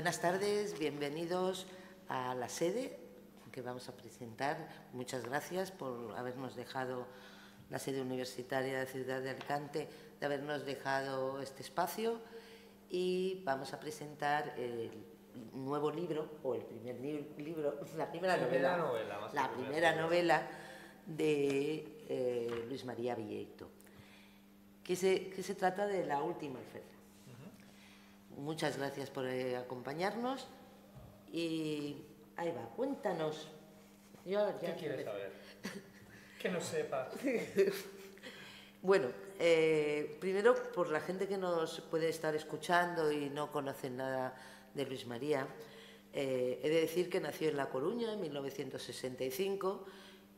Buenas tardes, bienvenidos a la sede que vamos a presentar. Muchas gracias por habernos dejado, la sede universitaria de la ciudad de Alicante, de habernos dejado este espacio, y vamos a presentar el nuevo libro, o el primer libro, la primera novela de Luis María Villeito, que se trata de La última alférez. Muchas gracias por acompañarnos y ahí va, cuéntanos. ¿Qué quieres saber? Que no sepas. Bueno, primero, por la gente que nos puede estar escuchando y no conoce nada de Luis María, he de decir que nació en La Coruña en 1965.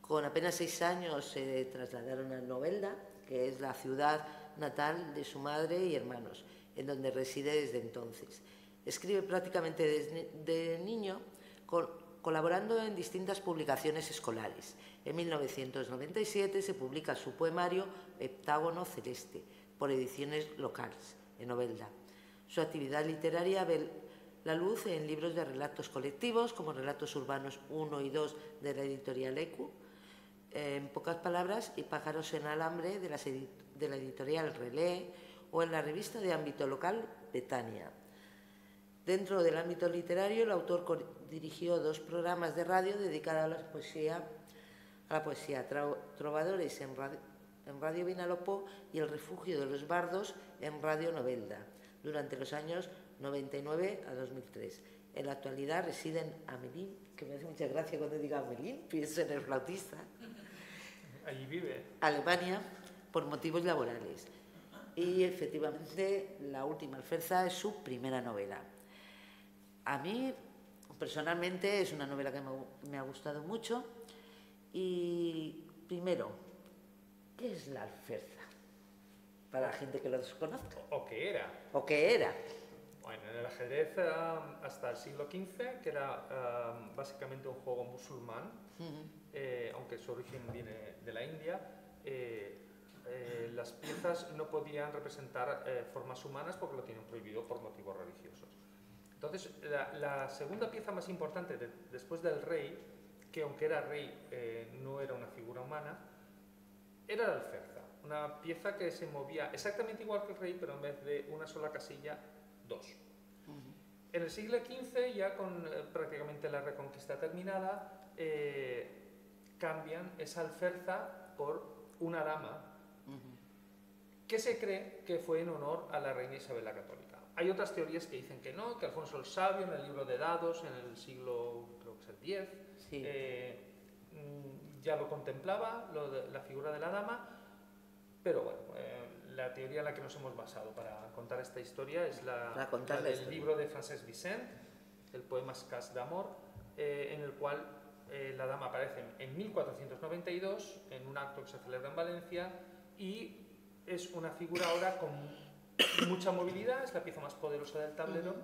Con apenas 6 años se trasladaron a Novelda, que es la ciudad natal de su madre y hermanos, en donde reside desde entonces. Escribe prácticamente desde niño, colaborando en distintas publicaciones escolares. En 1997 se publica su poemario Heptágono Celeste, por Ediciones Locales, en Novelda. Su actividad literaria ve la luz en libros de relatos colectivos, como Relatos Urbanos 1 y 2 de la editorial ECU, En pocas palabras, y Pájaros en alambre de la editorial Relé, o en la revista de ámbito local Betania. Dentro del ámbito literario, el autor dirigió 2 programas de radio dedicados a la poesía, Trovadores en Radio Vinalopó y El refugio de los bardos en Radio Novelda, durante los años 99 a 2003. En la actualidad reside en Amelín, que me hace mucha gracia cuando diga Amelín, pienso en el flautista. Allí vive. Alemania, por motivos laborales. Y efectivamente, La última alférez es su primera novela. A mí, personalmente, es una novela que me ha gustado mucho. Y primero, ¿qué es la alférez? Para la gente que lo desconozca. ¿O qué era? ¿O qué era? Bueno, en el ajedrez hasta el siglo XV, que era básicamente un juego musulmán, aunque su origen viene de la India, las piezas no podían representar formas humanas porque lo tienen prohibido por motivos religiosos. Entonces, la segunda pieza más importante después del rey, que aunque era rey no era una figura humana, era la alferza, una pieza que se movía exactamente igual que el rey, pero en vez de una sola casilla, 2. En el siglo XV, ya con prácticamente la reconquista terminada, cambian esa alferza por una dama, que se cree que fue en honor a la reina Isabel la Católica. Hay otras teorías que dicen que no, que Alfonso el Sabio, en el libro de dados, en el siglo, creo que es el X, sí, ya lo contemplaba, la figura de la dama, pero bueno, la teoría en la que nos hemos basado para contar esta historia es la del libro de Francesc Vicent, el poema Escàs d'amor, en el cual la dama aparece en 1492 en un acto que se celebra en Valencia, y es una figura ahora con mucha movilidad, es la pieza más poderosa del tablero,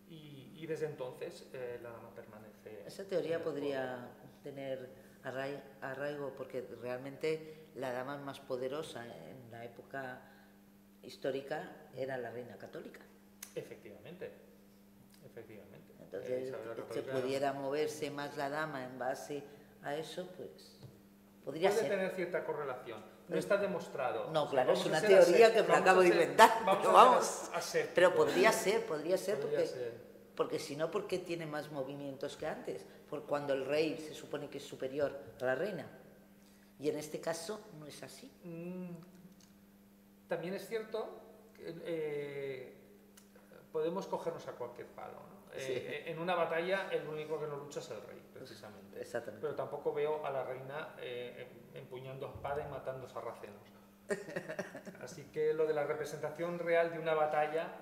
y desde entonces la dama permanece. Esa teoría podría tener arraigo, porque realmente la dama más poderosa en la época histórica era la reina católica. Efectivamente, efectivamente. Entonces, que pudiera moverse más la dama en base a eso, pues podría ser. Puede tener cierta correlación. No está demostrado. No, claro, es una teoría que me acabo de inventar. Pero podría ser, porque si no, ¿por qué tiene más movimientos que antes? Porque cuando el rey se supone que es superior a la reina. Y en este caso no es así. También es cierto que podemos cogernos a cualquier palo, ¿no? Sí. En una batalla el único que no lucha es el rey, precisamente. Exactamente. Pero tampoco veo a la reina empuñando espada y matando sarracenos. Así que lo de la representación real de una batalla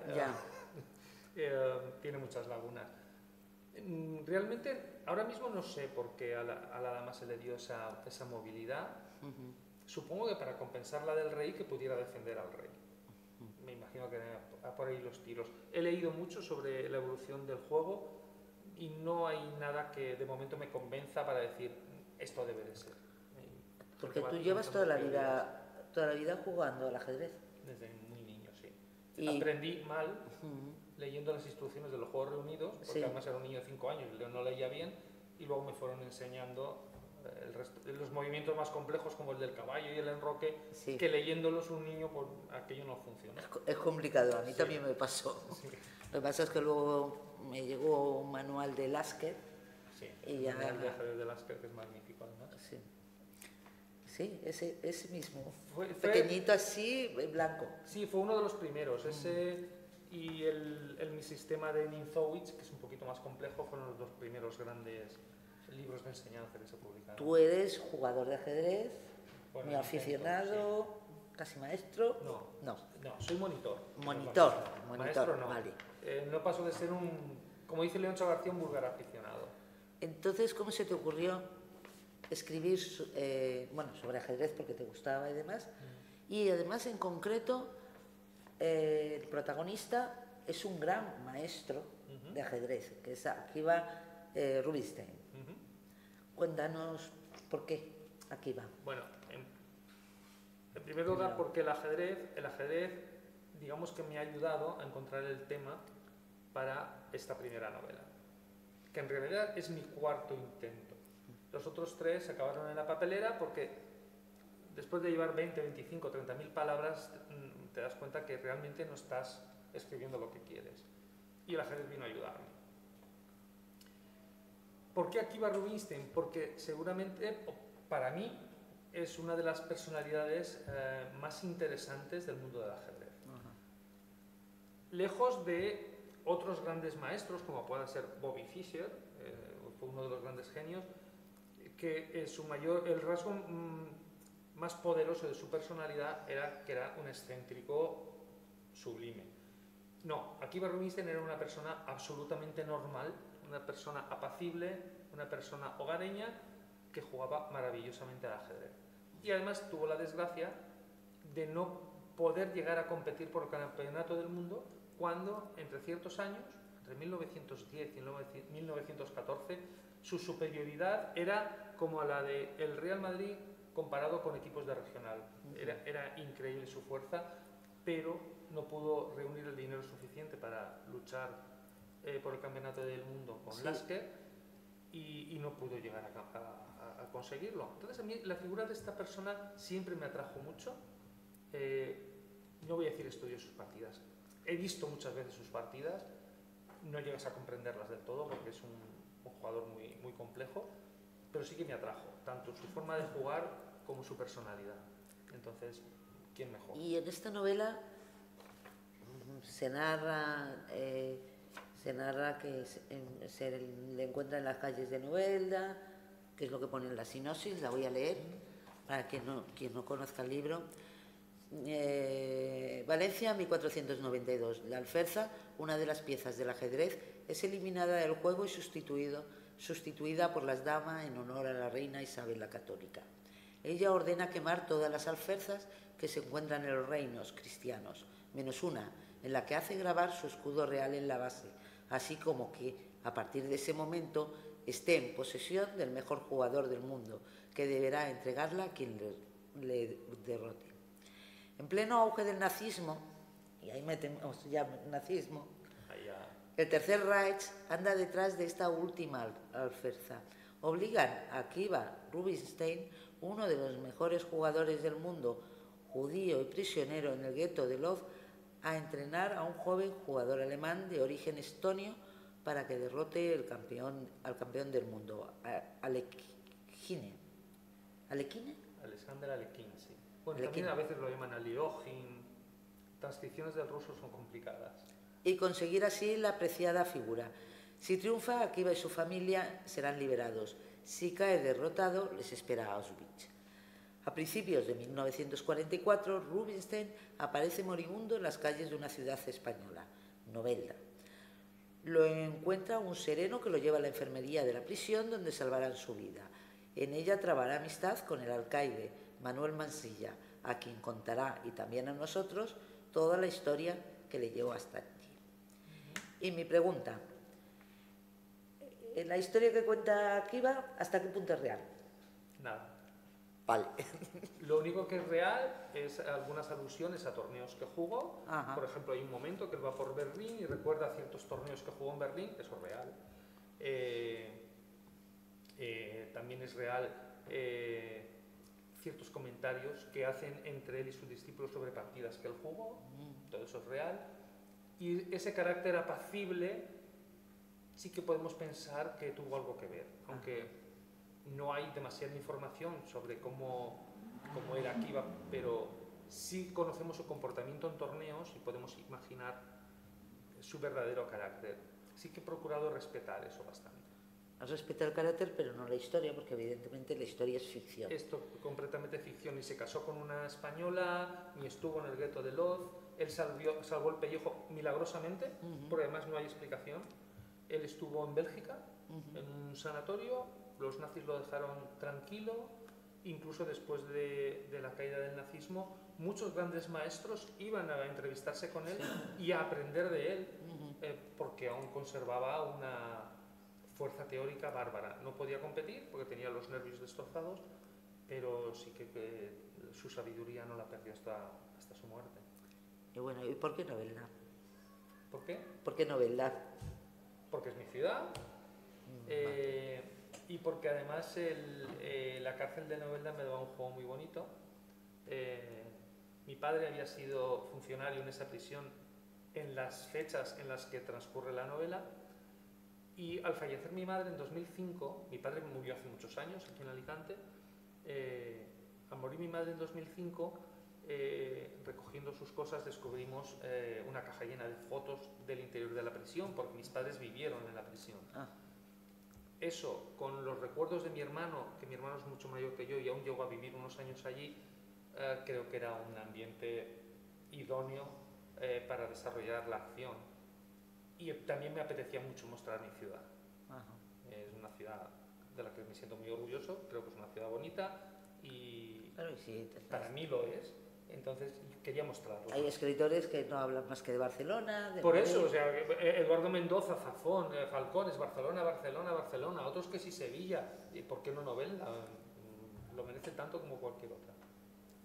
tiene muchas lagunas. Realmente, ahora mismo no sé por qué a la dama se le dio esa movilidad. Supongo que para compensar la del rey, que pudiera defender al rey. Me imagino que va por ahí los tiros. He leído mucho sobre la evolución del juego y no hay nada que de momento me convenza para decir esto debe de ser. Porque tú llevas toda la vida jugando al ajedrez. Desde muy niño, sí. Aprendí mal, leyendo las instrucciones de los Juegos Reunidos, porque Sí. además era un niño de 5 años y no leía bien, y luego me fueron enseñando los movimientos más complejos como el del caballo y el enroque, Sí. que leyéndolos un niño, pues aquello no funciona. Es complicado, a mí Sí. también me pasó. Sí, Lo que pasa es que luego me llegó un manual de Lasker sí. y El ya... manual de ajedrez de Lasker, que es magnífico además. Sí, sí, ese mismo. Fue- Pequeñito así, blanco. Sí, fue uno de los primeros. Ese y mi sistema de Ninthowitz, que es un poquito más complejo, fueron los dos primeros grandes libros de enseñanza que se publicaron. Tú eres jugador de ajedrez, Bueno, muy aficionado, casi maestro. No, No, no, soy monitor. monitor, Maestro no. vale. No paso de ser como dice Leoncho García, un vulgar aficionado. Entonces, ¿cómo se te ocurrió escribir sobre ajedrez porque te gustaba y demás? Y además, en concreto, el protagonista es un gran maestro de ajedrez, que es Akiba Rubinstein. Cuéntanos por qué Akiba. Bueno, en primer lugar, porque el ajedrez, digamos que me ha ayudado a encontrar el tema para esta primera novela, que en realidad es mi cuarto intento. Los otros 3 se acabaron en la papelera porque después de llevar 20, 25, 30.000 palabras, te das cuenta que realmente no estás escribiendo lo que quieres. Y el ajedrez vino a ayudarme. ¿Por qué Akiba Rubinstein? Porque seguramente, para mí, es una de las personalidades más interesantes del mundo del ajedrez. Lejos de otros grandes maestros, como pueda ser Bobby Fischer, fue uno de los grandes genios, que el rasgo más poderoso de su personalidad era que era un excéntrico sublime. No, Akiba Rubinstein era una persona absolutamente normal, una persona apacible, una persona hogareña que jugaba maravillosamente al ajedrez. Y además tuvo la desgracia de no poder llegar a competir por el campeonato del mundo cuando, entre ciertos años, entre 1910 y 1914, su superioridad era como la del Real Madrid comparado con equipos de regional. Era increíble su fuerza, pero no pudo reunir el dinero suficiente para luchar por el campeonato del mundo con Lasker y no pudo llegar a conseguirlo. Entonces a mí la figura de esta persona siempre me atrajo mucho. No voy a decir estudio sus partidas. He visto muchas veces sus partidas, no llegas a comprenderlas del todo porque es un jugador muy, muy complejo, pero sí que me atrajo, tanto su forma de jugar como su personalidad. Entonces, ¿quién mejor? Y en esta novela se narra que se le encuentra en las calles de Novelda, que es lo que pone en la sinopsis, la voy a leer para quien no conozca el libro. Valencia, 1492. La alferza, una de las piezas del ajedrez, es eliminada del juego y sustituida por las damas en honor a la reina Isabel la Católica. Ella ordena quemar todas las alferzas que se encuentran en los reinos cristianos, menos una, en la que hace grabar su escudo real en la base, así como que, a partir de ese momento, esté en posesión del mejor jugador del mundo, que deberá entregarla a quien le derrote. En pleno auge del nazismo, y ahí metemos ya nazismo, el Tercer Reich anda detrás de esta última alferza. Obligan a Akiba Rubinstein, uno de los mejores jugadores del mundo, judío y prisionero en el gueto de Lodz, a entrenar a un joven jugador alemán de origen estonio para que derrote al campeón del mundo, Alekhine. ¿Alekhine? Alexander Alekhine, sí. Bueno, Alekhine. también a veces lo llaman Aliojin. Transcripciones del ruso son complicadas. Y conseguir así la apreciada figura. Si triunfa, Akiba y su familia serán liberados. Si cae derrotado, les espera Auschwitz. A principios de 1944, Rubinstein aparece moribundo en las calles de una ciudad española, Novelda. Lo encuentra un sereno que lo lleva a la enfermería de la prisión, donde salvarán su vida. En ella trabará amistad con el alcaide Manuel Mansilla, a quien contará, y también a nosotros, toda la historia que le llevó hasta allí. Y mi pregunta, ¿la historia que cuenta Akiba, hasta qué punto es real? Nada. Vale. Lo único que es real es algunas alusiones a torneos que jugó. Ajá. Por ejemplo, hay un momento que él va por Berlín y recuerda ciertos torneos que jugó en Berlín, eso es real. También es real ciertos comentarios que hacen entre él y sus discípulos sobre partidas que él jugó, todo eso es real. Y ese carácter apacible sí que podemos pensar que tuvo algo que ver, aunque no hay demasiada información sobre cómo era Kiva, pero sí conocemos su comportamiento en torneos y podemos imaginar su verdadero carácter. Sí que he procurado respetar eso bastante. Respeta el carácter, pero no la historia, porque evidentemente la historia es ficción. Esto completamente ficción. Ni se casó con una española, ni estuvo en el gueto de Lodz. Él salvó el pellejo milagrosamente, porque además no hay explicación. Él estuvo en Bélgica, en un sanatorio, los nazis lo dejaron tranquilo, incluso después de la caída del nazismo, muchos grandes maestros iban a entrevistarse con él y a aprender de él, porque aún conservaba una fuerza teórica bárbara. No podía competir porque tenía los nervios destrozados, pero sí que su sabiduría no la perdió hasta su muerte. Y bueno, ¿y por qué Novelda? ¿Por qué? ¿Por qué Novelda? Porque es mi ciudad, y porque además la cárcel de Novelda me daba un juego muy bonito. Mi padre había sido funcionario en esa prisión en las fechas en las que transcurre la novela, y al fallecer mi madre en 2005, mi padre murió hace muchos años aquí en Alicante, al morir mi madre en 2005, recogiendo sus cosas descubrimos una caja llena de fotos del interior de la prisión, porque mis padres vivieron en la prisión. Eso, con los recuerdos de mi hermano, que mi hermano es mucho mayor que yo y aún llegó a vivir unos años allí, creo que era un ambiente idóneo para desarrollar la acción. Y también me apetecía mucho mostrar mi ciudad. Es una ciudad de la que me siento muy orgulloso, creo que es una ciudad bonita y Claro, sí, para mí lo es. Entonces quería mostrarlo. Hay escritores que no hablan más que de Barcelona. Por eso, o sea, Eduardo Mendoza, Zafón, Falcón, es Barcelona, Barcelona, Barcelona. Otros que sí Sevilla. ¿Y por qué no Novelda? Lo merece tanto como cualquier otra.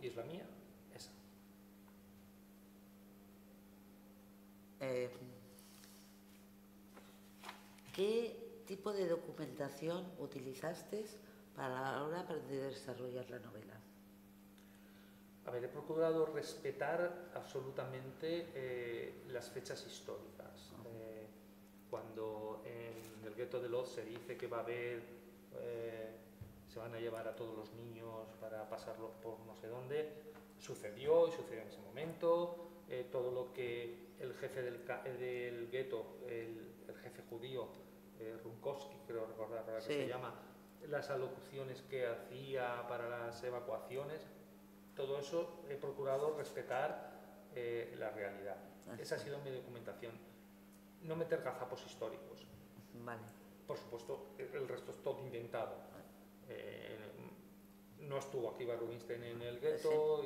Y es la mía, esa. ¿Qué tipo de documentación utilizaste para ahora para desarrollar la novela? A ver, he procurado respetar absolutamente las fechas históricas. Cuando en el gueto de Lodz se dice que va a haber, se van a llevar a todos los niños para pasarlos por no sé dónde, sucedió y sucedió en ese momento. Todo lo que el jefe del gueto, el jefe judío, Runkowski, creo recordar ahora que se llama, las alocuciones que hacía para las evacuaciones, todo eso he procurado respetar la realidad. Esa ha sido mi documentación. No meter gazapos históricos. Vale. Por supuesto, el resto es todo inventado. No estuvo aquí Rubinstein en el gueto,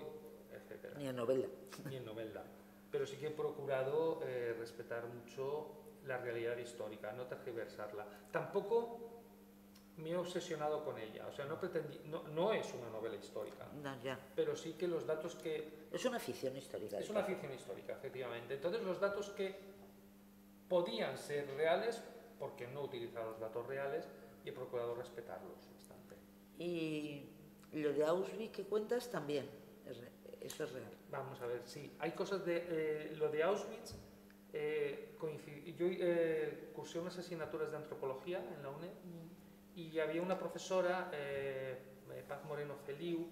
etc. Ni en Novelda. Ni en Novelda. Pero sí que he procurado respetar mucho la realidad histórica, no tergiversarla. Tampoco me he obsesionado con ella, o sea, no es una novela histórica, No, ya. pero sí que los datos que... Es una ficción histórica. Es una ficción histórica, efectivamente. Entonces los datos que podían ser reales, porque no utilizar los datos reales, y he procurado respetarlos bastante. Y lo de Auschwitz que cuentas también, eso es real. Vamos a ver, sí, hay cosas de... lo de Auschwitz, yo cursé unas asignaturas de antropología en la UNED, y había una profesora, Paz Moreno Feliu,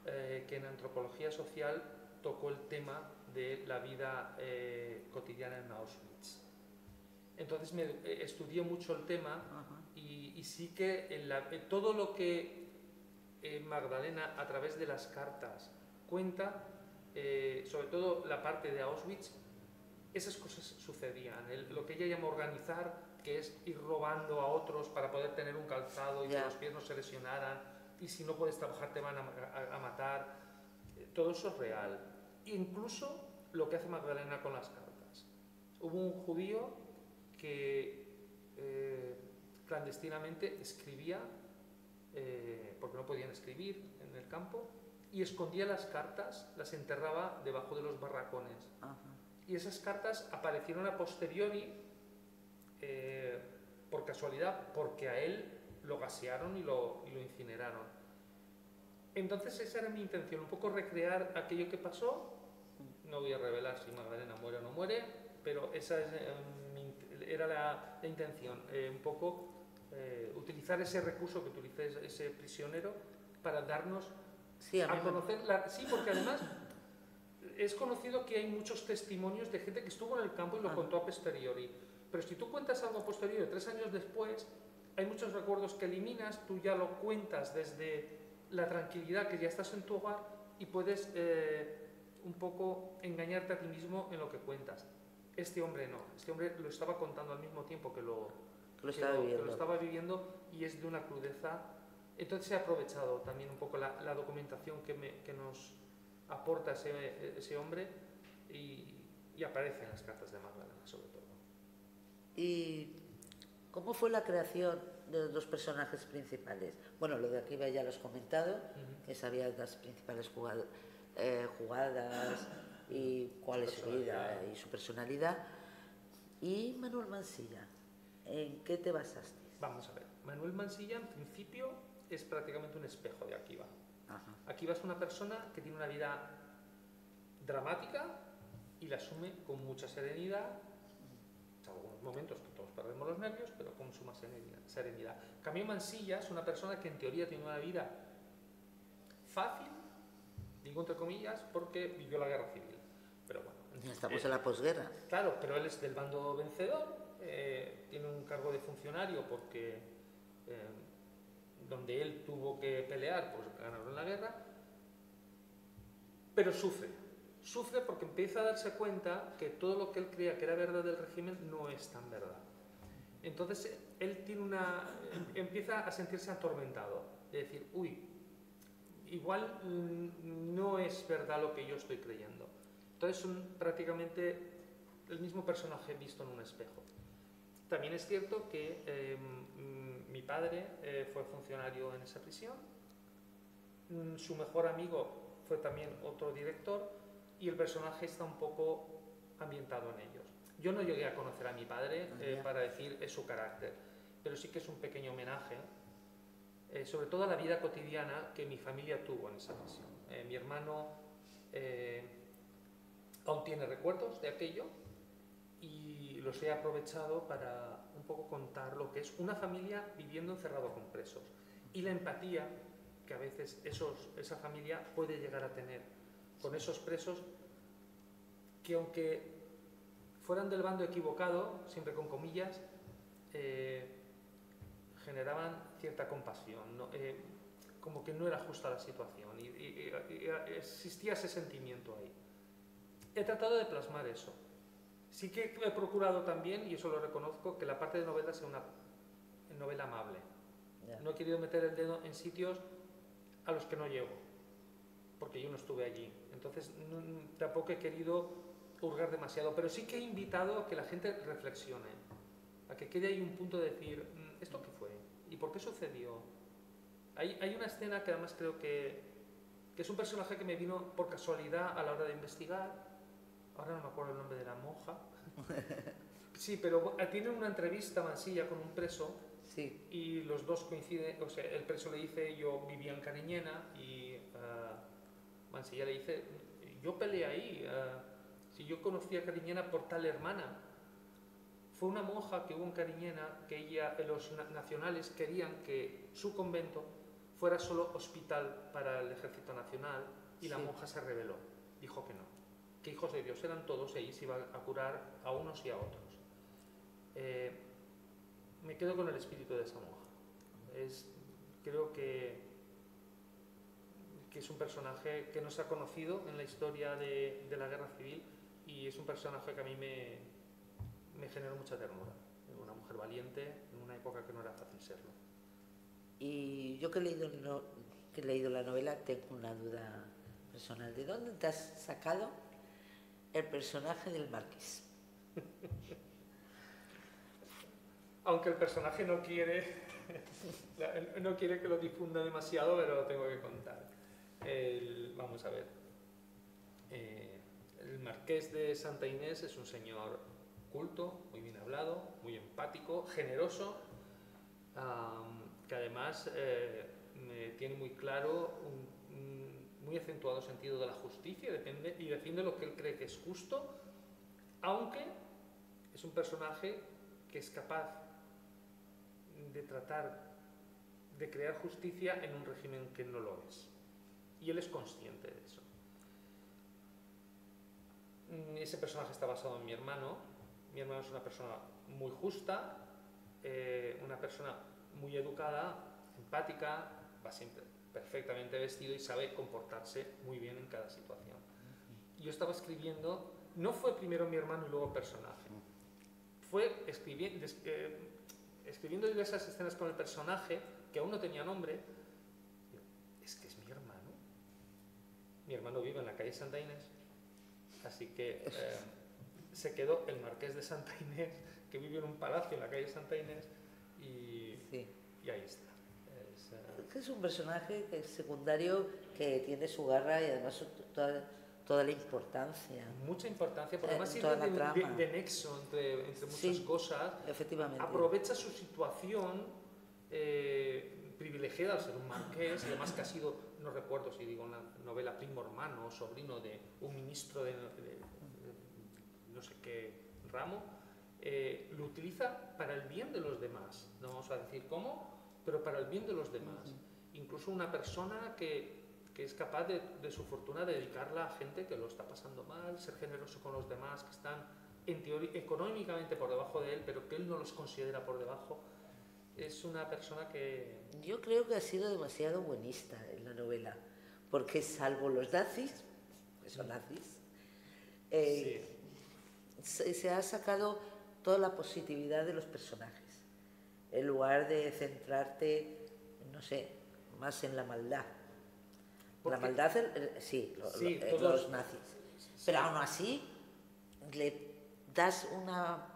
que en antropología social tocó el tema de la vida cotidiana en Auschwitz. Entonces estudié mucho el tema y sí que todo lo que Magdalena a través de las cartas cuenta, sobre todo la parte de Auschwitz, esas cosas sucedían. Lo que ella llama organizar, que es ir robando a otros para poder tener un calzado y que los pies no se lesionaran, y si no puedes trabajar te van a matar. Todo eso es real. Incluso lo que hace Magdalena con las cartas. Hubo un judío que clandestinamente escribía porque no podían escribir en el campo, y escondía las cartas, las enterraba debajo de los barracones. Ajá. Y esas cartas aparecieron a posteriori, por casualidad, porque a él lo gasearon y lo incineraron. Entonces esa era mi intención, un poco recrear aquello que pasó. No voy a revelar si Magdalena muere o no muere, pero esa era la intención, un poco utilizar ese recurso que utilicé ese prisionero para darnos a conocer. Sí, porque además es conocido que hay muchos testimonios de gente que estuvo en el campo y lo contó a posteriori. Pero si tú cuentas algo a posteriori, 3 años después, hay muchos recuerdos que eliminas, tú ya lo cuentas desde la tranquilidad que ya estás en tu hogar y puedes un poco engañarte a ti mismo en lo que cuentas. Este hombre no, este hombre lo estaba contando al mismo tiempo que lo estaba viviendo, y es de una crudeza. Entonces he aprovechado también un poco la documentación que nos aporta ese hombre, y aparece en las cartas de Magdalena sobre todo. ¿Y cómo fue la creación de los 2 personajes principales? Bueno, lo de Akiva ya lo has comentado, que sabías las principales jugadas y cuál es su vida y su personalidad. ¿Y Manuel Mansilla? ¿En qué te basaste? Vamos a ver, Manuel Mansilla en principio es prácticamente un espejo de Akiva. Ajá. Akiva es una persona que tiene una vida dramática y la asume con mucha serenidad. En algunos momentos que todos perdemos los nervios, pero con suma serenidad. Cambio Mansilla es una persona que en teoría tiene una vida fácil, digo entre comillas, porque vivió la guerra civil. Pero bueno, Ya estamos en la posguerra. Claro, pero él es del bando vencedor, tiene un cargo de funcionario porque donde él tuvo que pelear, pues ganaron la guerra, pero sufre porque empieza a darse cuenta que todo lo que él creía que era verdad del régimen no es tan verdad. Entonces él empieza a sentirse atormentado, de decir, uy, igual no es verdad lo que yo estoy creyendo. Entonces son prácticamente el mismo personaje visto en un espejo. También es cierto que mi padre fue funcionario en esa prisión, su mejor amigo fue también otro director, y el personaje está un poco ambientado en ellos. Yo no llegué a conocer a mi padre para decir es su carácter, pero sí que es un pequeño homenaje, sobre todo a la vida cotidiana que mi familia tuvo en esa prisión. Mi hermano aún tiene recuerdos de aquello, y los he aprovechado para un poco contar lo que es una familia viviendo encerrado con presos, y la empatía que a veces esa familia puede llegar a tener con esos presos que, aunque fueran del bando equivocado, siempre con comillas, generaban cierta compasión, ¿no? Como que no era justa la situación, y existía ese sentimiento ahí. He tratado de plasmar eso. Sí que he procurado también, y eso lo reconozco, que la parte de novela sea una novela amable. No he querido meter el dedo en sitios a los que no llego, porque yo no estuve allí. Entonces tampoco he querido hurgar demasiado, pero sí que he invitado a que la gente reflexione, a que quede ahí un punto de decir, ¿esto qué fue? ¿Y por qué sucedió? Hay una escena que además creo que es un personaje que me vino por casualidad a la hora de investigar. Ahora no me acuerdo el nombre de la monja. Sí, pero tiene una entrevista Mansilla con un preso, sí, y los dos coinciden. O sea, el preso le dice, yo vivía en Cariñena, y Mansilla le dice, yo peleé ahí, si yo conocía a Cariñena por tal hermana. Fue una monja que hubo en Cariñena, que los nacionales querían que su convento fuera solo hospital para el Ejército Nacional, y la monja se rebeló, dijo que no, que hijos de Dios eran todos, y se iban a curar a unos y a otros. Me quedo con el espíritu de esa monja. Creo que es un personaje que no se ha conocido en la historia de la Guerra Civil, y es un personaje que a mí me generó mucha ternura. Una mujer valiente en una época que no era fácil serlo. Y yo que he leído la novela tengo una duda personal. ¿De dónde te has sacado el personaje del marqués? aunque el personaje no quiere, no quiere que lo difunda demasiado, pero lo tengo que contar. Vamos a ver. El marqués de Santa Inés es un señor culto, muy bien hablado, muy empático, generoso, que además tiene muy claro muy acentuado sentido de la justicia y defiende lo que él cree que es justo, aunque es un personaje que es capaz de tratar de crear justicia en un régimen que no lo es. Y él es consciente de eso. Ese personaje está basado en mi hermano. Mi hermano es una persona muy justa, una persona muy educada, empática, va siempre perfectamente vestido y sabe comportarse muy bien en cada situación. Yo estaba escribiendo, no fue primero mi hermano y luego el personaje, fue escribiendo diversas escenas con el personaje, que aún no tenía nombre. Es que es mi hermano. Mi hermano vive en la calle Santa Inés, así que se quedó el marqués de Santa Inés, que vive en un palacio en la calle Santa Inés, y ahí está. Es un personaje que es secundario, que tiene su garra y además toda la importancia. Mucha importancia, porque además sirve de nexo entre muchas cosas. Efectivamente. Aprovecha su situación privilegiada al ser un marqués, y además que ha sido, no recuerdo si digo una novela, primo hermano o sobrino de un ministro de no sé qué ramo, lo utiliza para el bien de los demás. No vamos a decir cómo, pero para el bien de los demás. Incluso una persona que es capaz de su fortuna dedicarla a gente que lo está pasando mal, ser generoso con los demás que están en teoría económicamente por debajo de él, pero que él no los considera por debajo. Es una persona que... Yo creo que ha sido demasiado buenista en la novela, porque salvo los nazis, que son nazis, se ha sacado toda la positividad de los personajes, en lugar de centrarte, no sé, más en la maldad. La maldad, los nazis. Pero aún así, le das una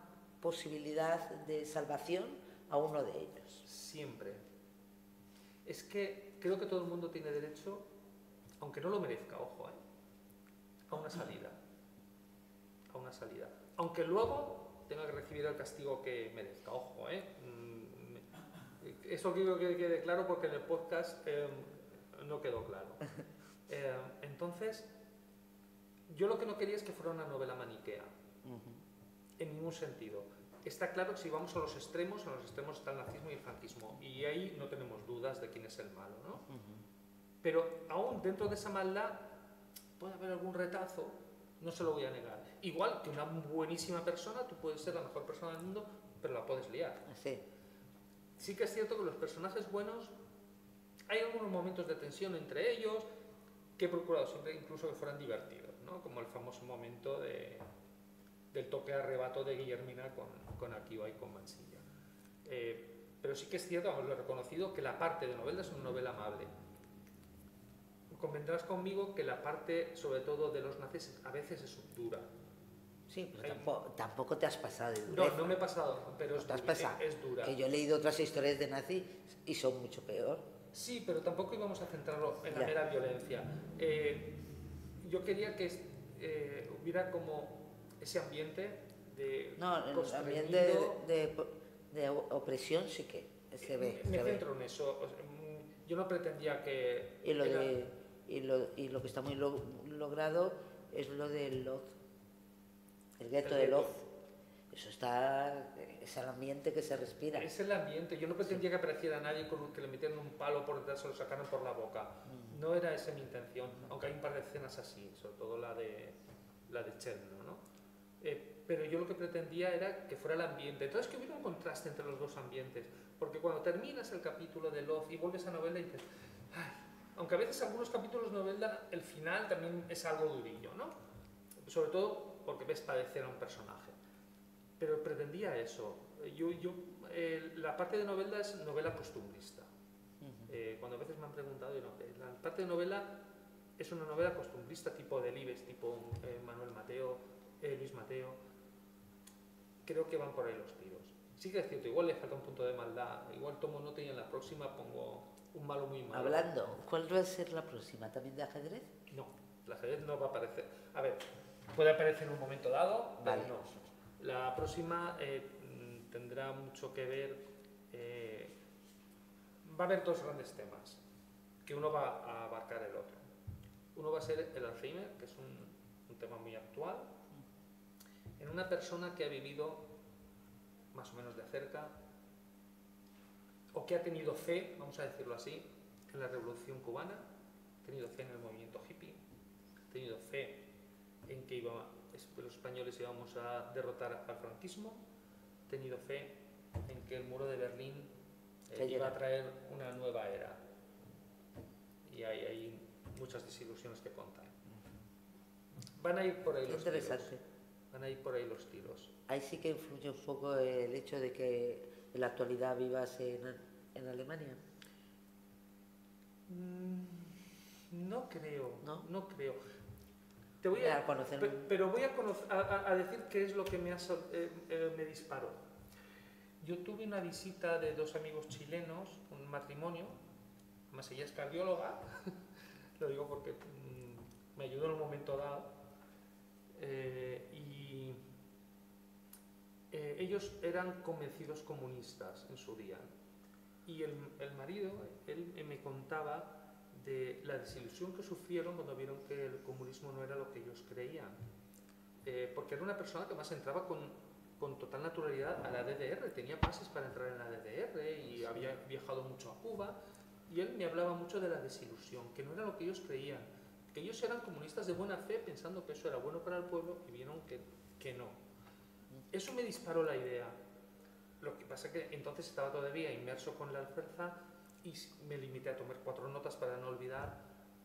posibilidad de salvación a uno de ellos. Siempre. Es que creo que todo el mundo tiene derecho, aunque no lo merezca, ojo, a una salida. A una salida. Aunque luego tenga que recibir el castigo que merezca, ojo, Eso quiero que quede claro porque en el podcast no quedó claro. Entonces, yo lo que no quería es que fuera una novela maniquea. En ningún sentido. Está claro que si vamos a los extremos está el nazismo y el franquismo. Y ahí no tenemos dudas de quién es el malo, ¿no? Pero aún dentro de esa maldad puede haber algún retazo, no se lo voy a negar. Igual que una buenísima persona, tú puedes ser la mejor persona del mundo, pero la puedes liar. Sí que es cierto que los personajes buenos, hay algunos momentos de tensión entre ellos, que he procurado siempre incluso que fueran divertidos, ¿no? Como el famoso momento del toque arrebato de Guillermina con Akiva y con Mansilla. Pero sí que es cierto, lo he reconocido, que la parte de novela es una novela amable. Convendrás conmigo que la parte, sobre todo de los nazis, a veces es dura. Sí, pero tampoco te has pasado de dureza. No me he pasado, pero es dura. Que yo he leído otras historias de nazis y son mucho peor. Sí, pero tampoco íbamos a centrarlo en la mera violencia. Yo quería que hubiera como ese ambiente de... No, el ambiente de opresión sí que se ve. Me centro en eso. Yo no pretendía que... Y lo que está muy logrado es lo del Lodz. El gueto de Lodz. Eso es el ambiente que se respira. Es el ambiente. Yo no pretendía que apareciera nadie que le metieran un palo por detrás o lo sacaran por la boca. No era esa mi intención, aunque hay un par de escenas así, sobre todo la de Cherno, ¿no? Pero yo lo que pretendía era que fuera el ambiente. Entonces que hubiera un contraste entre los dos ambientes. Porque cuando terminas el capítulo de Lodz y vuelves a novela y dices... Ay, aunque a veces algunos capítulos de novela, el final también es algo durillo, ¿no? Sobre todo porque ves padecer a un personaje. Pero pretendía eso. La parte de novela es novela costumbrista. Cuando a veces me han preguntado, la parte de novela es una novela costumbrista tipo Delibes, tipo Manuel Mateo, Luis Mateo. Creo que van por ahí los tiros. sí que es cierto, igual le falta un punto de maldad, igual tomo nota y en la próxima pongo un malo muy malo. Hablando, ¿cuál va a ser la próxima? ¿También de ajedrez? No, el ajedrez no va a aparecer. A ver, puede aparecer en un momento dado, Vale. pero no. La próxima tendrá mucho que ver. Va a haber dos grandes temas, que uno va a abarcar el otro. Uno va a ser el Alzheimer, que es un tema muy actual, en una persona que ha vivido más o menos de cerca, o que ha tenido fe, vamos a decirlo así, en la Revolución Cubana, ha tenido fe en el movimiento hippie, ha tenido fe en que los españoles íbamos a derrotar al franquismo, ha tenido fe en que el muro de Berlín iba a traer una nueva era. Y hay muchas desilusiones que contar. Van a ir por ahí los tiros. Van a ir por ahí los tiros. Ahí sí que influye un poco el hecho de que en la actualidad vivas en Alemania. No creo, ¿no? No creo. Te voy a conocer, pero voy a decir qué es lo que me disparó. Yo tuve una visita de dos amigos chilenos, un matrimonio, además ella es cardióloga, lo digo porque me ayudó en un momento dado, y ellos eran convencidos comunistas en su día. Y el marido, él me contaba de la desilusión que sufrieron cuando vieron que el comunismo no era lo que ellos creían. Porque era una persona que más entraba con total naturalidad a la DDR, tenía pases para entrar en la DDR y había viajado mucho a Cuba, y él me hablaba mucho de la desilusión, que no era lo que ellos creían, que ellos eran comunistas de buena fe pensando que eso era bueno para el pueblo y vieron que no. Eso me disparó la idea. Lo que pasa es que entonces estaba todavía inmerso con la alferza y me limité a tomar 4 notas para no olvidar,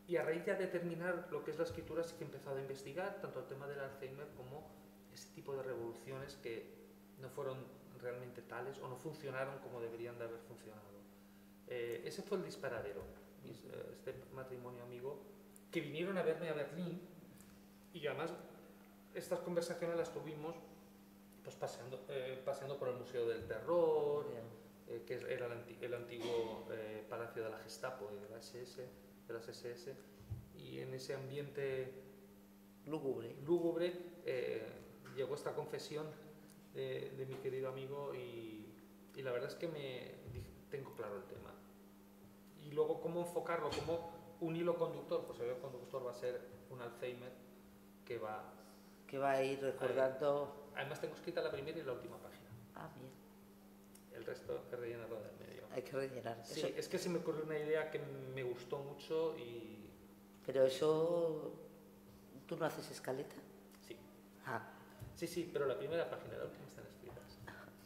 y a raíz de terminar lo que es la escritura sí que he empezado a investigar tanto el tema del Alzheimer como ese tipo de revoluciones que no fueron realmente tales o no funcionaron como deberían de haber funcionado. Ese fue el disparadero. Este matrimonio amigo que vinieron a verme a Berlín, y además estas conversaciones las tuvimos pues paseando por el Museo del Terror, que era el antiguo palacio de la Gestapo y de las SS, y en ese ambiente lúgubre llegó esta confesión de mi querido amigo, y la verdad es que tengo claro el tema. Y luego, ¿cómo enfocarlo? ¿Cómo un hilo conductor? Pues el hilo conductor va a ser un Alzheimer que va a ir recordando. Además tengo escrita la primera y la última página. Ah, bien. El resto hay que rellenarlo del medio. Hay que rellenar. Sí, eso. Es que se me ocurrió una idea que me gustó mucho y... Pero eso... ¿Tú no haces escaleta? Sí. Ah. Sí, pero la primera página y la última están escritas.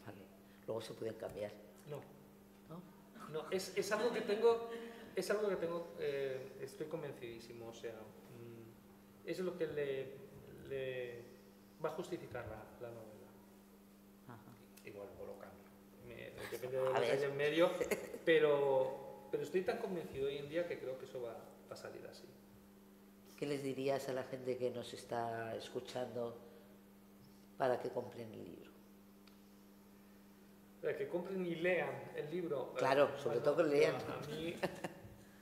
Vale. Luego se pueden cambiar. No, es algo que tengo... estoy convencidísimo, o sea... es lo que le va a justificar la novela. Ajá. Igual luego lo cambio. Depende de lo que haya en medio, pero estoy tan convencido hoy en día que creo que eso va a salir así. ¿Qué les dirías a la gente que nos está escuchando para que compren el libro? Para que compren y lean el libro. Claro, sobre todo que lean.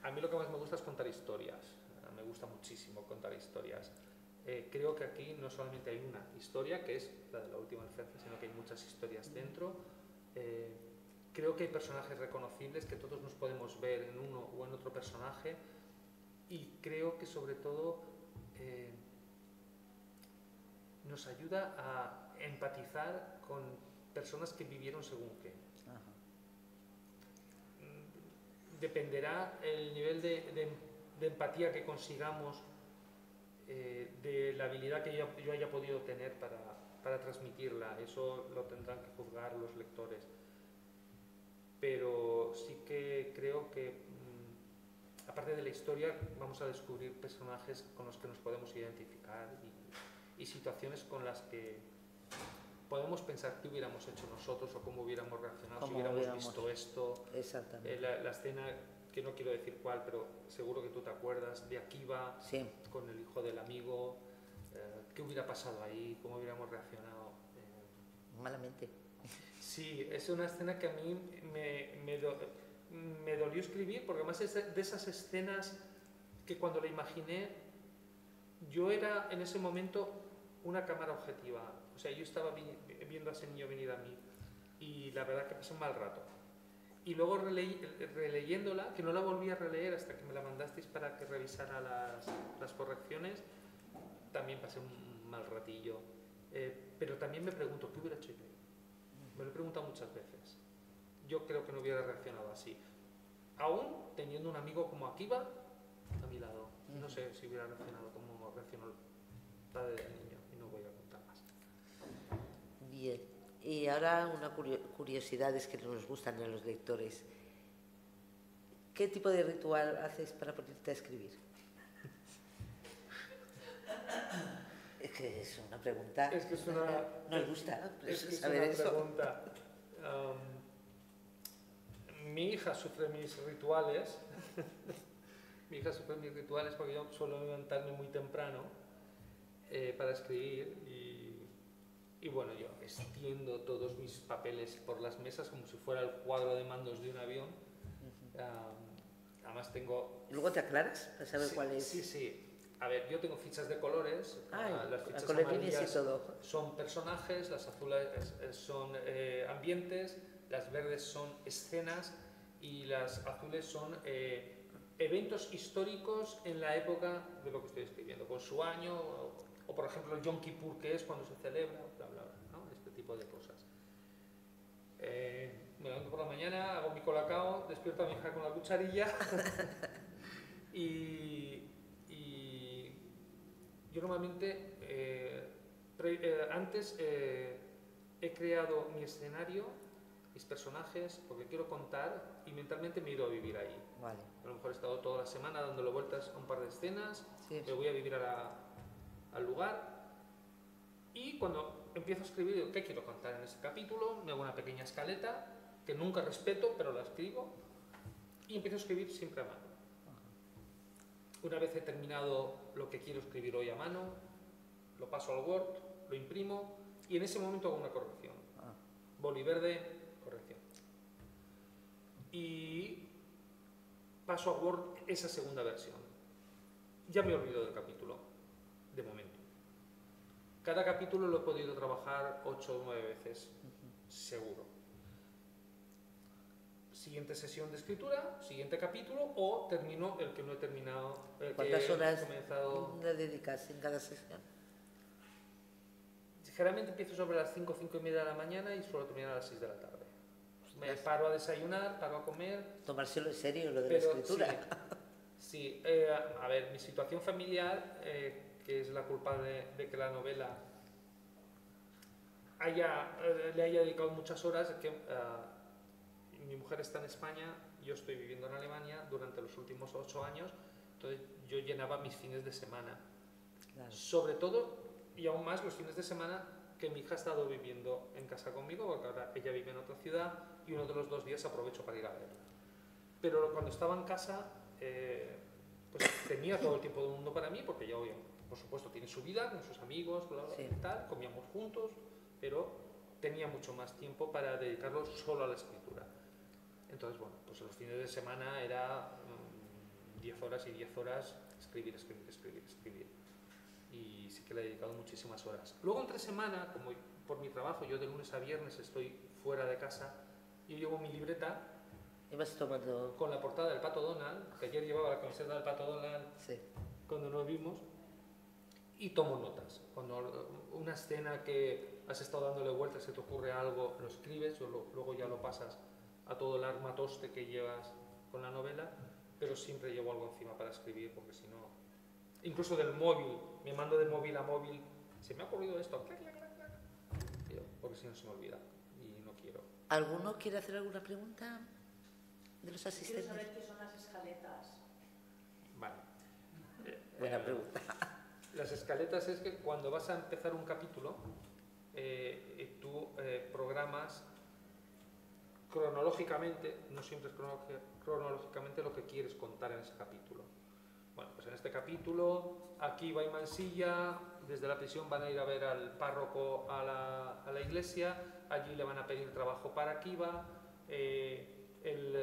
A mí lo que más me gusta es contar historias. Me gusta muchísimo contar historias. Creo que aquí no solamente hay una historia, que es la de la última alferza, sino que hay muchas historias dentro. Creo que hay personajes reconocibles que todos nos podemos ver en uno o en otro personaje, y creo que sobre todo nos ayuda a empatizar con personas que vivieron según qué. Ajá. Dependerá el nivel de empatía que consigamos, de la habilidad que yo haya podido tener para transmitirla. Eso lo tendrán que juzgar los lectores. Pero sí que creo que, aparte de la historia, vamos a descubrir personajes con los que nos podemos identificar y situaciones con las que podemos pensar qué hubiéramos hecho nosotros o cómo hubiéramos reaccionado si hubiéramos visto esto. Exactamente. La escena, que no quiero decir cuál, pero seguro que tú te acuerdas, de Akiva, sí, con el hijo del amigo. ¿Qué hubiera pasado ahí? ¿Cómo hubiéramos reaccionado? Malamente. Sí, Sí, es una escena que a mí me dolió escribir, porque además es de esas escenas que cuando la imaginé, yo era en ese momento una cámara objetiva. O sea, yo estaba viendo a ese niño venir a mí y la verdad que pasé un mal rato. Y luego releyéndola, que no la volví a releer hasta que me la mandasteis para que revisara las correcciones, también pasé un mal ratillo. Pero también me pregunto, ¿qué hubiera hecho yo? Me lo he preguntado muchas veces. Yo creo que no hubiera reaccionado así. Aún teniendo un amigo como Akiva a mi lado. No sé si hubiera reaccionado como reaccionó el padre del niño. Y no voy a contar más. Bien. Y ahora una curiosidades que nos gustan a los lectores. ¿Qué tipo de ritual haces para ponerte a escribir? Es que es una pregunta. Es que es una. Nos gusta es que saber es una eso. pregunta. Mi hija sufre mis rituales. Mi hija sufre mis rituales porque yo suelo levantarme muy temprano para escribir y bueno, yo extiendo todos mis papeles por las mesas como si fuera el cuadro de mandos de un avión. Además tengo... ¿Y luego te aclaras para saber cuál es? Sí, sí. A ver, yo tengo fichas de colores. Las fichas con amarillas y todo. son personajes, las azules son ambientes, las verdes son escenas y las azules son eventos históricos en la época de lo que estoy escribiendo, con su año, o por ejemplo el Yom Kippur, que es cuando se celebra, bla, bla, bla, ¿no? Este tipo de cosas. Me levanto por la mañana, hago mi colacao, despierto a mi hija con la cucharilla y yo normalmente antes he creado mi escenario, mis personajes, porque quiero contar y mentalmente me he ido a vivir ahí. Vale. A lo mejor he estado toda la semana dándole vueltas a un par de escenas, sí. Me voy a vivir al lugar y cuando empiezo a escribir digo, ¿qué quiero contar en este capítulo? Me hago una pequeña escaleta que nunca respeto, pero la escribo y empiezo a escribir siempre a mano. Una vez he terminado lo que quiero escribir hoy a mano, lo paso al Word, lo imprimo y en ese momento hago una corrección. Boli verde, corrección. Y paso a Word esa segunda versión. Ya me olvido del capítulo, de momento. Cada capítulo lo he podido trabajar 8 o 9 veces, seguro. Siguiente sesión de escritura, siguiente capítulo o termino el que no he terminado. ¿Cuántas horas le dedicas en cada sesión? Generalmente empiezo sobre las 5, 5 y media de la mañana y suelo terminar a las 6 de la tarde. Me paro a desayunar, paro a comer. Tomárselo en serio lo de la escritura. Sí, a ver, mi situación familiar, que es la culpable de que la novela le haya dedicado muchas horas, que mi mujer está en España, yo estoy viviendo en Alemania durante los últimos 8 años, entonces yo llenaba mis fines de semana. Claro. Sobre todo, y aún más, los fines de semana que mi hija ha estado viviendo en casa conmigo, porque ahora ella vive en otra ciudad y uno de los 2 días aprovecho para ir a verla. Pero cuando estaba en casa, pues tenía todo el tiempo del mundo para mí, porque ya hoy, por supuesto, tiene su vida con sus amigos, bla, bla, y tal, comíamos juntos, pero tenía mucho más tiempo para dedicarlo solo a la escritura. Entonces, bueno, pues los fines de semana era 10 horas y 10 horas escribir. Y sí que le he dedicado muchísimas horas. Luego entre semana, como por mi trabajo, yo de lunes a viernes estoy fuera de casa, yo llevo mi libreta y vas tomando... con la portada del Pato Donald, que ayer llevaba la camiseta del Pato Donald cuando nos vimos, y tomo notas. Cuando una escena que has estado dándole vueltas, se te ocurre algo, lo escribes, luego ya lo pasas a todo el armatoste que llevas con la novela, pero siempre llevo algo encima para escribir, porque si no... Incluso del móvil, me mando de móvil a móvil, se me ha ocurrido esto, porque si no se me olvida y no quiero. ¿Alguno quiere hacer alguna pregunta de los asistentes? Quiero saber qué son las escaletas. Vale. Buena pregunta. Las escaletas es que cuando vas a empezar un capítulo, tú programas cronológicamente, no siempre es cronológicamente lo que quieres contar en ese capítulo. Bueno, pues en este capítulo, aquí va y Mansilla desde la prisión van a ir a ver al párroco a la iglesia, allí le van a pedir trabajo para Kiva, el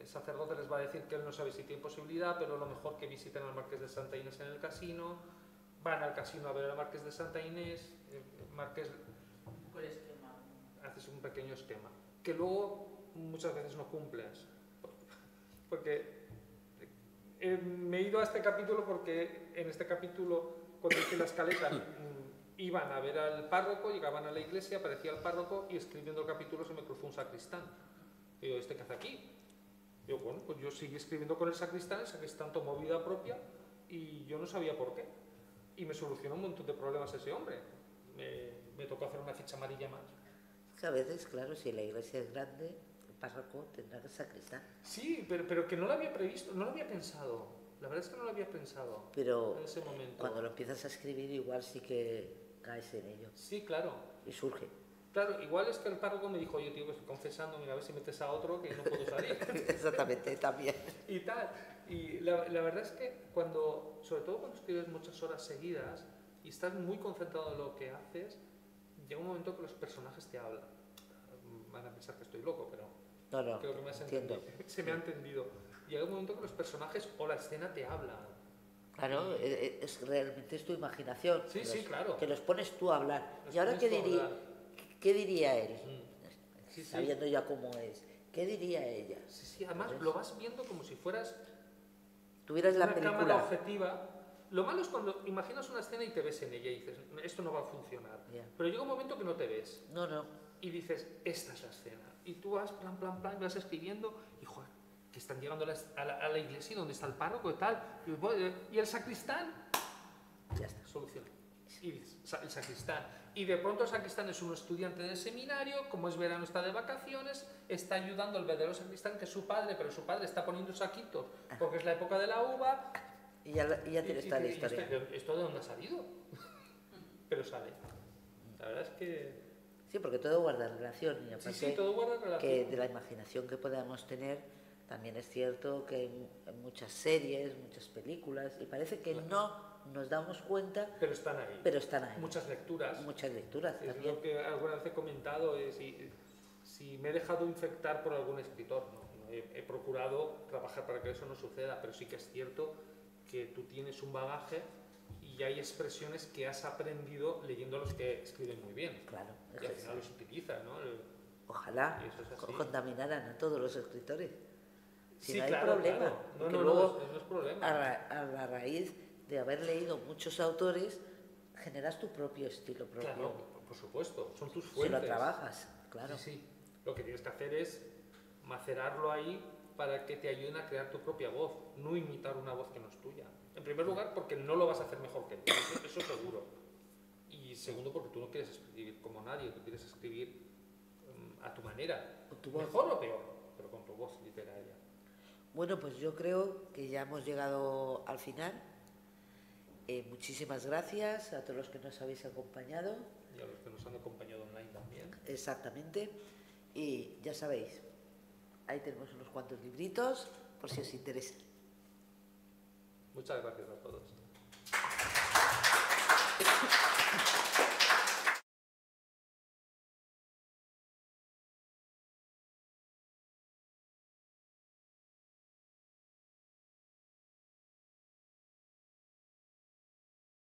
sacerdote les va a decir que él no sabe si tiene posibilidad, pero lo mejor que visiten al Marqués de Santa Inés en el casino, van al casino a ver al Marqués de Santa Inés, Marqués... Por esquema. Haces un pequeño esquema, que luego muchas veces no cumples, porque me he ido a este capítulo porque en este capítulo, cuando hice la escaleta, iban a ver al párroco, llegaban a la iglesia, aparecía el párroco y escribiendo el capítulo se me cruzó un sacristán. Y digo, ¿este qué hace aquí? Y yo, bueno, pues yo seguí escribiendo con el sacristán tomó vida propia y yo no sabía por qué. Y me solucionó un montón de problemas ese hombre. Me tocó hacer una ficha amarilla más. Que a veces, claro, si la iglesia es grande, el párroco tendrá que sacristán. Sí, pero que no lo había previsto, no lo había pensado. La verdad es que no lo había pensado Pero en ese momento. cuando lo empiezas a escribir, igual sí que caes en ello. Sí, claro. Y surge. Claro, igual es que el párroco me dijo, oye, tío, que estoy confesando, mira, a ver si metes a otro que no puedo salir. Exactamente, también. Y tal. Y la verdad es que cuando, sobre todo cuando escribes muchas horas seguidas y estás muy concentrado en lo que haces, llega un momento que los personajes te hablan. Van a pensar que estoy loco, pero No, creo que me has entiendo. entendido. Se me ha entendido. Llega un momento que los personajes o la escena te hablan. Claro, realmente es tu imaginación. Sí, que sí, los- claro. Que los pones tú a hablar. Los ¿Y ahora pones qué tú a diría, hablar. qué diría él? Sí, sí. Sabiendo ya cómo es. ¿Qué diría ella? Sí, sí, además ¿Sabes? lo vas viendo como si fueras Tuvieras la una cámara película. objetiva. Lo malo es cuando imaginas una escena y te ves en ella y dices, esto no va a funcionar. Ya. Pero llega un momento que no te ves No. y dices, esta es la escena. Y tú vas, plan, vas escribiendo y, joder, que están llegando a la iglesia donde está el párroco y tal. Y el sacristán, Ya está. soluciona. Y dices, el sacristán. Y de pronto el sacristán es un estudiante del seminario, como es verano está de vacaciones, está ayudando al verdadero sacristán que es su padre, pero su padre está poniendo saquitos porque es la época de la uva. Y ya tienes toda la historia. ¿Esto de dónde ha salido? Pero sale. La verdad es que... Sí, porque todo guarda relación. Y aparte Sí, todo guarda relación. que de la imaginación que podamos tener, también es cierto que en muchas series, muchas películas, y parece que no nos damos cuenta, Pero están ahí. pero están ahí. Muchas lecturas. Muchas lecturas Es también. lo que alguna vez he comentado, si me he dejado infectar por algún escritor. No he procurado trabajar para que eso no suceda, pero sí que es cierto que tú tienes un bagaje y hay expresiones que has aprendido leyendo a los que escriben muy bien. Claro, es Y al que final los utilizas, ¿no? ojalá Y eso es así. contaminaran a todos los escritores. Si Sí, no hay claro, problema. claro. Porque No, luego, no es problema. a la raíz de haber leído muchos autores, generas tu propio estilo propio. Claro, por supuesto, son tus Si fuentes. lo trabajas, claro. Sí, sí. Lo que tienes que hacer es macerarlo ahí para que te ayuden a crear tu propia voz, no imitar una voz que no es tuya. En primer lugar, porque no lo vas a hacer mejor que tú, eso seguro. Y segundo, porque tú no quieres escribir como nadie, tú quieres escribir a tu manera. Con tu voz. Mejor o peor, pero con tu voz literaria. Bueno, pues yo creo que ya hemos llegado al final. Muchísimas gracias a todos los que nos habéis acompañado. Y a los que nos han acompañado online también. Exactamente. Y ya sabéis, ahí tenemos unos cuantos libritos por si os interesa. Muchas gracias a todos.